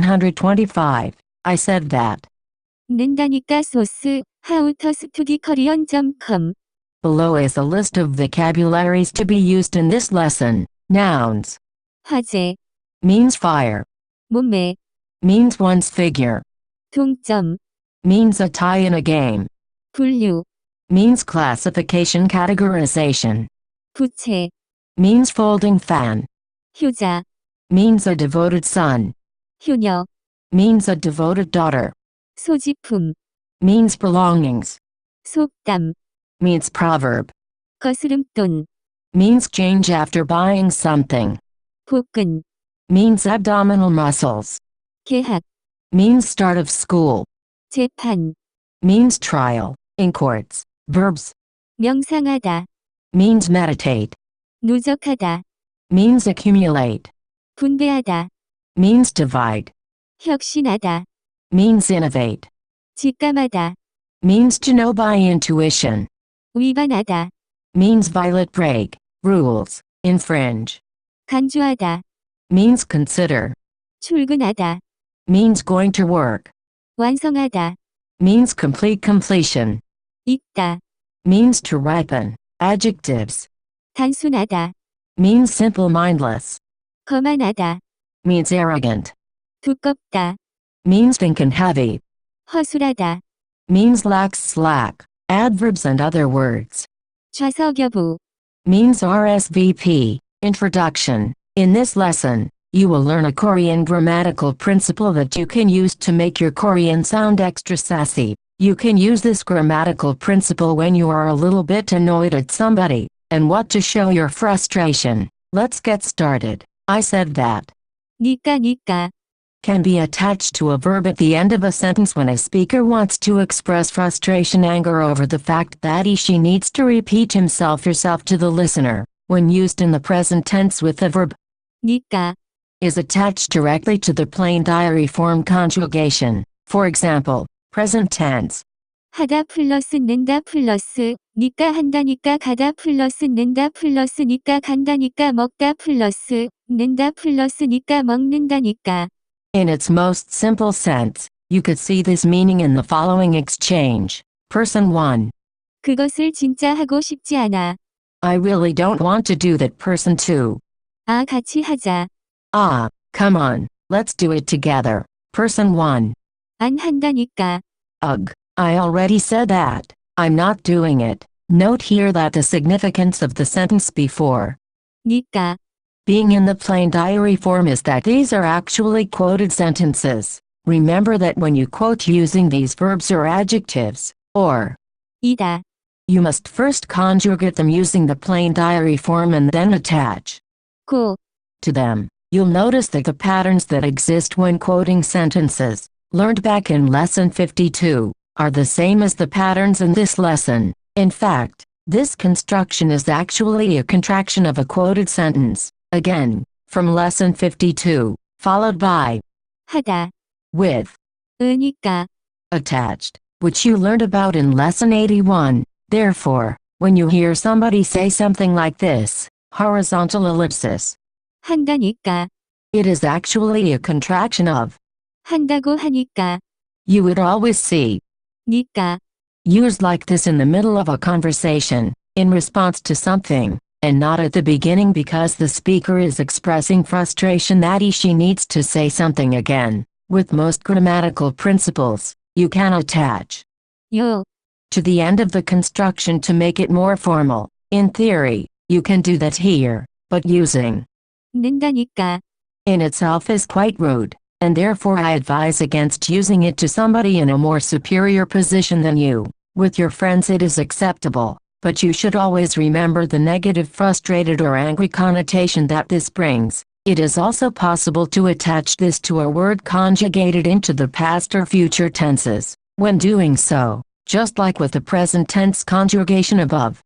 125. I said that. 는다니까 소스, howtostudykorean.com. Below is a list of vocabularies to be used in this lesson. Nouns. 화재, Means fire. 몸매, Means one's figure. 동점, Means a tie in a game. 분류, Means classification categorization. 부채, Means folding fan. 효자, Means a devoted son. 효녀, Means a devoted daughter. 소지품, Means belongings. 속담, Means proverb. 거스름돈, Means change after buying something. 복근, Means abdominal muscles. 계약, Means start of school. 재판, Means trial, in courts. Verbs. 명상하다, Means meditate. 누적하다, Means accumulate. 분배하다, Means divide. 혁신하다, Means innovate. 직감하다, Means to know by intuition. 위반하다, Means violate, break rules, infringe. 간주하다, Means consider. 출근하다, Means going to work. 완성하다, Means complete, completion. 익다, Means to ripen. Adjectives. 단순하다, Means simple, mindless. 거만하다, Means arrogant. 두껍다, Means think and heavy. 허술하다, Means lax, slack. Adverbs and other words. 좌석여부, Means RSVP. Introduction. In this lesson, you will learn a Korean grammatical principle that you can use to make your Korean sound extra sassy. You can use this grammatical principle when you are a little bit annoyed at somebody, and want to show your frustration. Let's get started. I said that. 니까, Can be attached to a verb at the end of a sentence when a speaker wants to express frustration, anger over the fact that she needs to repeat herself to the listener. When used in the present tense with the verb 니까, is attached directly to the plain diary form conjugation. For example, present tense. 하다 플러스 는다 플러스, 니까 한다니까 가다 플러스 는다 플러스 니까 간다니까 먹다 플러스, 는다 플러스 니까 먹는다니까. In its most simple sense, you could see this meaning in the following exchange. Person 1. 그것을 진짜 하고 싶지 않아. I really don't want to do that. Person 2. 아, 같이 하자. Ah, come on, let's do it together. Person 1. 안 한다니까. Ugh, I already said that. I'm not doing it. Note here that the significance of the sentence before 니까, being in the plain diary form is that these are actually quoted sentences. Remember that when you quote using these verbs or adjectives, or 이다, you must first conjugate them using the plain diary form and then attach 고, to them. You'll notice that the patterns that exist when quoting sentences, learned back in lesson 52, are the same as the patterns in this lesson. In fact, this construction is actually a contraction of a quoted sentence, again, from lesson 52, followed by 하다, with 으니까, attached, which you learned about in lesson 81. Therefore, when you hear somebody say something like this, horizontal ellipsis, 한다니까, it is actually a contraction of. 한다고 하니까, You would always see 니까, used like this in the middle of a conversation, in response to something, and not at the beginning because the speaker is expressing frustration that she needs to say something again. With most grammatical principles, you can attach 요, to the end of the construction to make it more formal. In theory, you can do that here, but using 는다니까, in itself is quite rude, and therefore I advise against using it to somebody in a more superior position than you. With your friends it is acceptable, but you should always remember the negative, frustrated or angry connotation that this brings. It is also possible to attach this to a word conjugated into the past or future tenses. When doing so, just like with the present tense conjugation above,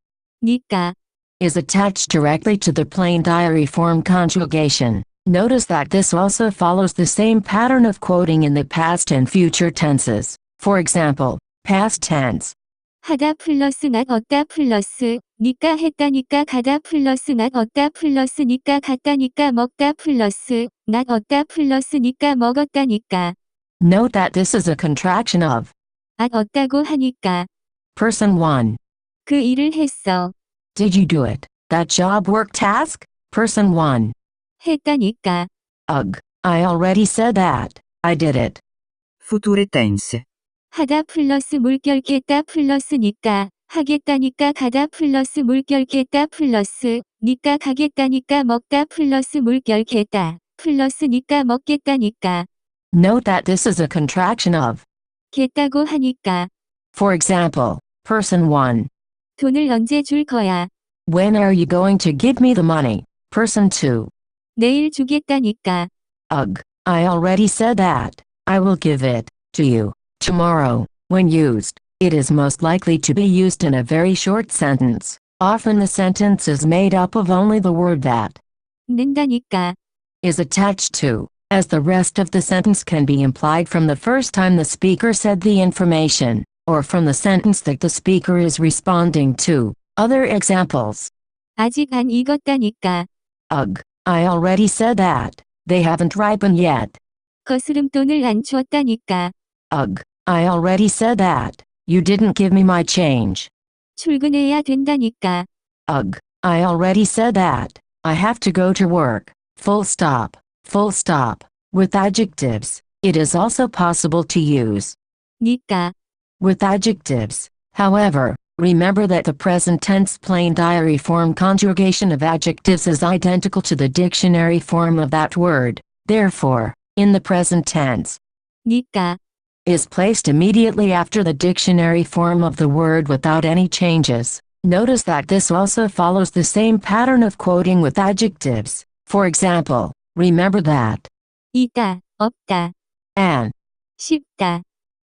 니까, is attached directly to the plain diary form conjugation. Notice that this also follows the same pattern of quoting in the past and future tenses. For example, past tense. 하다 플러스 낫 얻다 플러스 니까 했다니까 가다 플러스 낫 얻다 플러스 니까 갔다니까 먹다 플러스 낫 얻다 플러스 니까 먹었다니까. Note that this is a contraction of 낫 얻다고 하니까. person 1. 그 일을 했어. Did you do it? That job work task? Person 1. 했다니까. Ugh, I already said that. I did it. Future tense. 하다 플러스 물결 깼다 플러스 니까 하겠다니까 가다 플러스 물결 깼다 플러스 니까 가겠다니까 먹다 플러스 물결 깼다 플러스 니까 먹겠다니까. Note that this is a contraction of. 겠다고 하니까. For example, person 1. 돈을 언제 줄 거야? When are you going to give me the money? Person 2. 내일 주겠다니까. Ugh, I already said that. I will give it to you tomorrow. When used, it is most likely to be used in a very short sentence. Often the sentence is made up of only the word that 는다니까. is attached to, as the rest of the sentence can be implied from the first time the speaker said the information, or from the sentence that the speaker is responding to. Other examples. 아직 안 익었다니까. Ugh, I already said that. They haven't ripened yet. 거스름돈을 안 줬다니까. Ugh, I already said that. You didn't give me my change. 출근해야 된다니까. Ugh, I already said that. I have to go to work. Full stop. Full stop. With adjectives, it is also possible to use 니까. with adjectives. However, remember that the present tense plain diary form conjugation of adjectives is identical to the dictionary form of that word. Therefore, in the present tense, 니까. is placed immediately after the dictionary form of the word without any changes. Notice that this also follows the same pattern of quoting with adjectives. For example, remember that 있다, 없다, and 쉽다.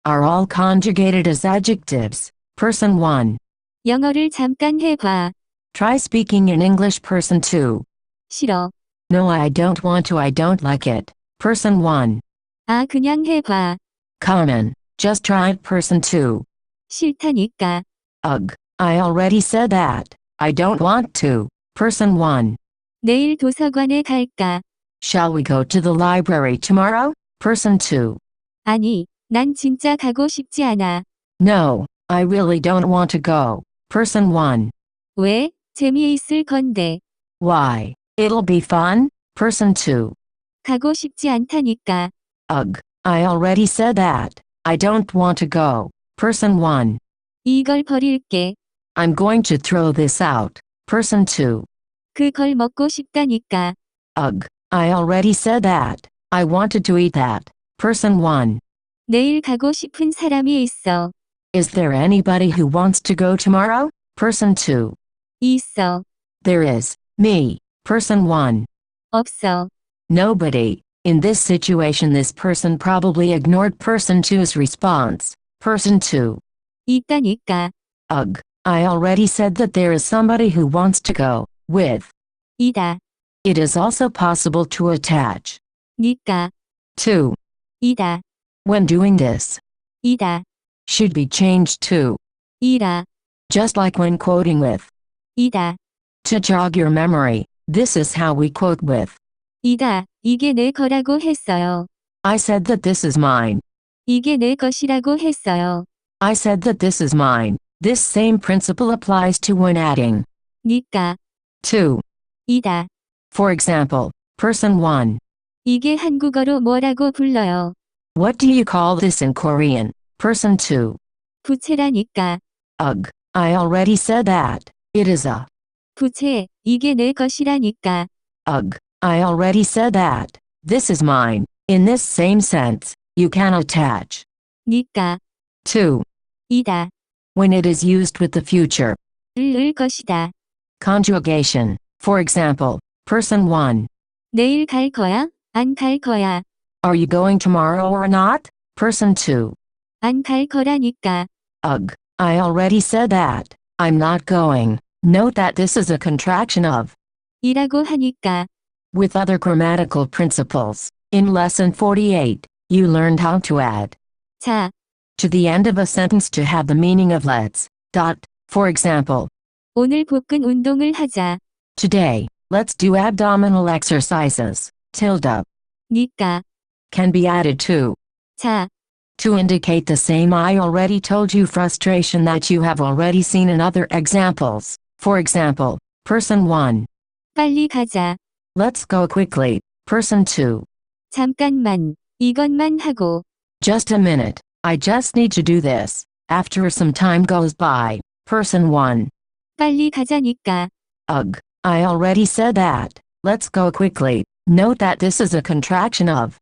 are all conjugated as adjectives. Person 1. 영어를 잠깐 해봐. Try speaking in English. Person 2. 싫어. No, I don't want to. I don't like it. Person 1. 아, 그냥 해봐. Common. Just try it. Person 2. 싫다니까. Ugh, I already said that. I don't want to. Person 1. 내일 도서관에 갈까? Shall we go to the library tomorrow? Person 2. 아니, 난 진짜 가고 싶지 않아. No, I really don't want to go. Person 1. 왜? 재미있을 건데. Why? It'll be fun. Person 2. 가고 싶지 않다니까. Ugh, I already said that. I don't want to go. Person 1. 이걸 버릴게. I'm going to throw this out. Person 2. 그걸 먹고 싶다니까. Ugh, I already said that. I wanted to eat that. Person 1. 내일 가고 싶은 사람이 있어. Is there anybody who wants to go tomorrow? Person 2. 있어. There is. Me. Person 1. 없어. Nobody. In this situation, this person probably ignored person 2's response. Person 2. 있다니까. Ugh, I already said that there is somebody who wants to go with. 이다. It is also possible to attach 니까. to 이다. when doing this. 이다. Should be changed to, 이라. just like when quoting with. 이다. To jog your memory, this is how we quote with. 이다. 이게 내 거라고 했어요. I said that this is mine. 이게 내 것이라고 했어요. I said that this is mine. This same principle applies to when adding 니까. to. 이다. For example, person 1. 이게 한국어로 뭐라고 불러요? What do you call this in Korean? Person 2. 부채라니까. Ugh, I already said that. It is a. 부채. 이게 내 것이라니까. Ugh, I already said that. This is mine. In this same sense, you can attach 니까. to 이다. when it is used with the future. 을 것이다. Conjugation. For example, person 1. 내일 갈 거야? 안 갈 거야? Are you going tomorrow or not? Person 2. 안 갈 거라니까. Ugh, I already said that. I'm not going. Note that this is a contraction of 이라고 하니까. with other grammatical principles. In lesson 48, you learned how to add 자, to the end of a sentence to have the meaning of let's. For example, 오늘 복근 운동을 하자. today, let's do abdominal exercises. 니까. Can be added to. 자. To indicate the same I already told you frustration that you have already seen in other examples. For example, person 1. 빨리 가자. Let's go quickly. Person 2. 잠깐만. 이것만 하고. Just a minute. I just need to do this. After some time goes by. Person 1. 빨리 가자니까. Ugh. I already said that. Let's go quickly. Note that this is a contraction of.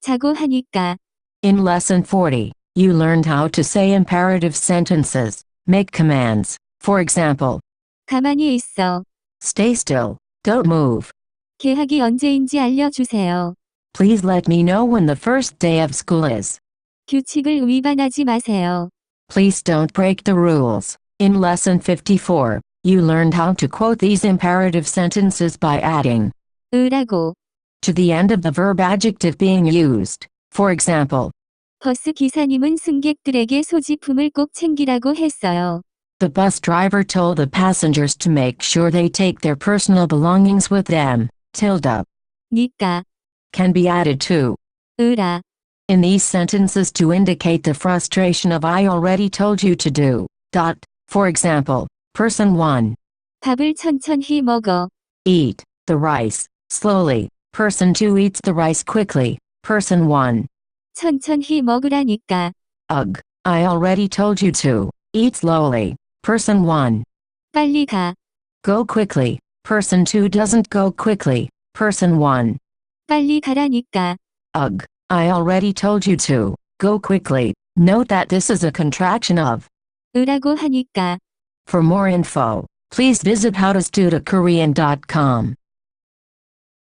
자고 하니까. In lesson 40, you learned how to say imperative sentences, make commands. For example, 가만히 있어. stay still, don't move. 개학이 언제인지 알려주세요. Please let me know when the first day of school is. 규칙을 위반하지 마세요. Please don't break the rules. In lesson 54, you learned how to quote these imperative sentences by adding 으라고. to the end of the verb adjective being used. For example, 버스 기사님은 승객들에게 소지품을 꼭 챙기라고 했어요. the bus driver told the passengers to make sure they take their personal belongings with them. 니까. Can be added to. 으라. In these sentences to indicate the frustration of I already told you to do. For example, person 1. 밥을 천천히 먹어. Eat the rice slowly. Person 2 eats the rice quickly. Person 1. 천천히 먹으라니까. Ugh. I already told you to. Eat slowly. Person 1. 빨리 가. Go quickly. Person 2 doesn't go quickly. Person 1. 빨리 가라니까. Ugh. I already told you to. Go quickly. Note that this is a contraction of. 으라고 하니까. For more info, please visit howtostudykorean.com.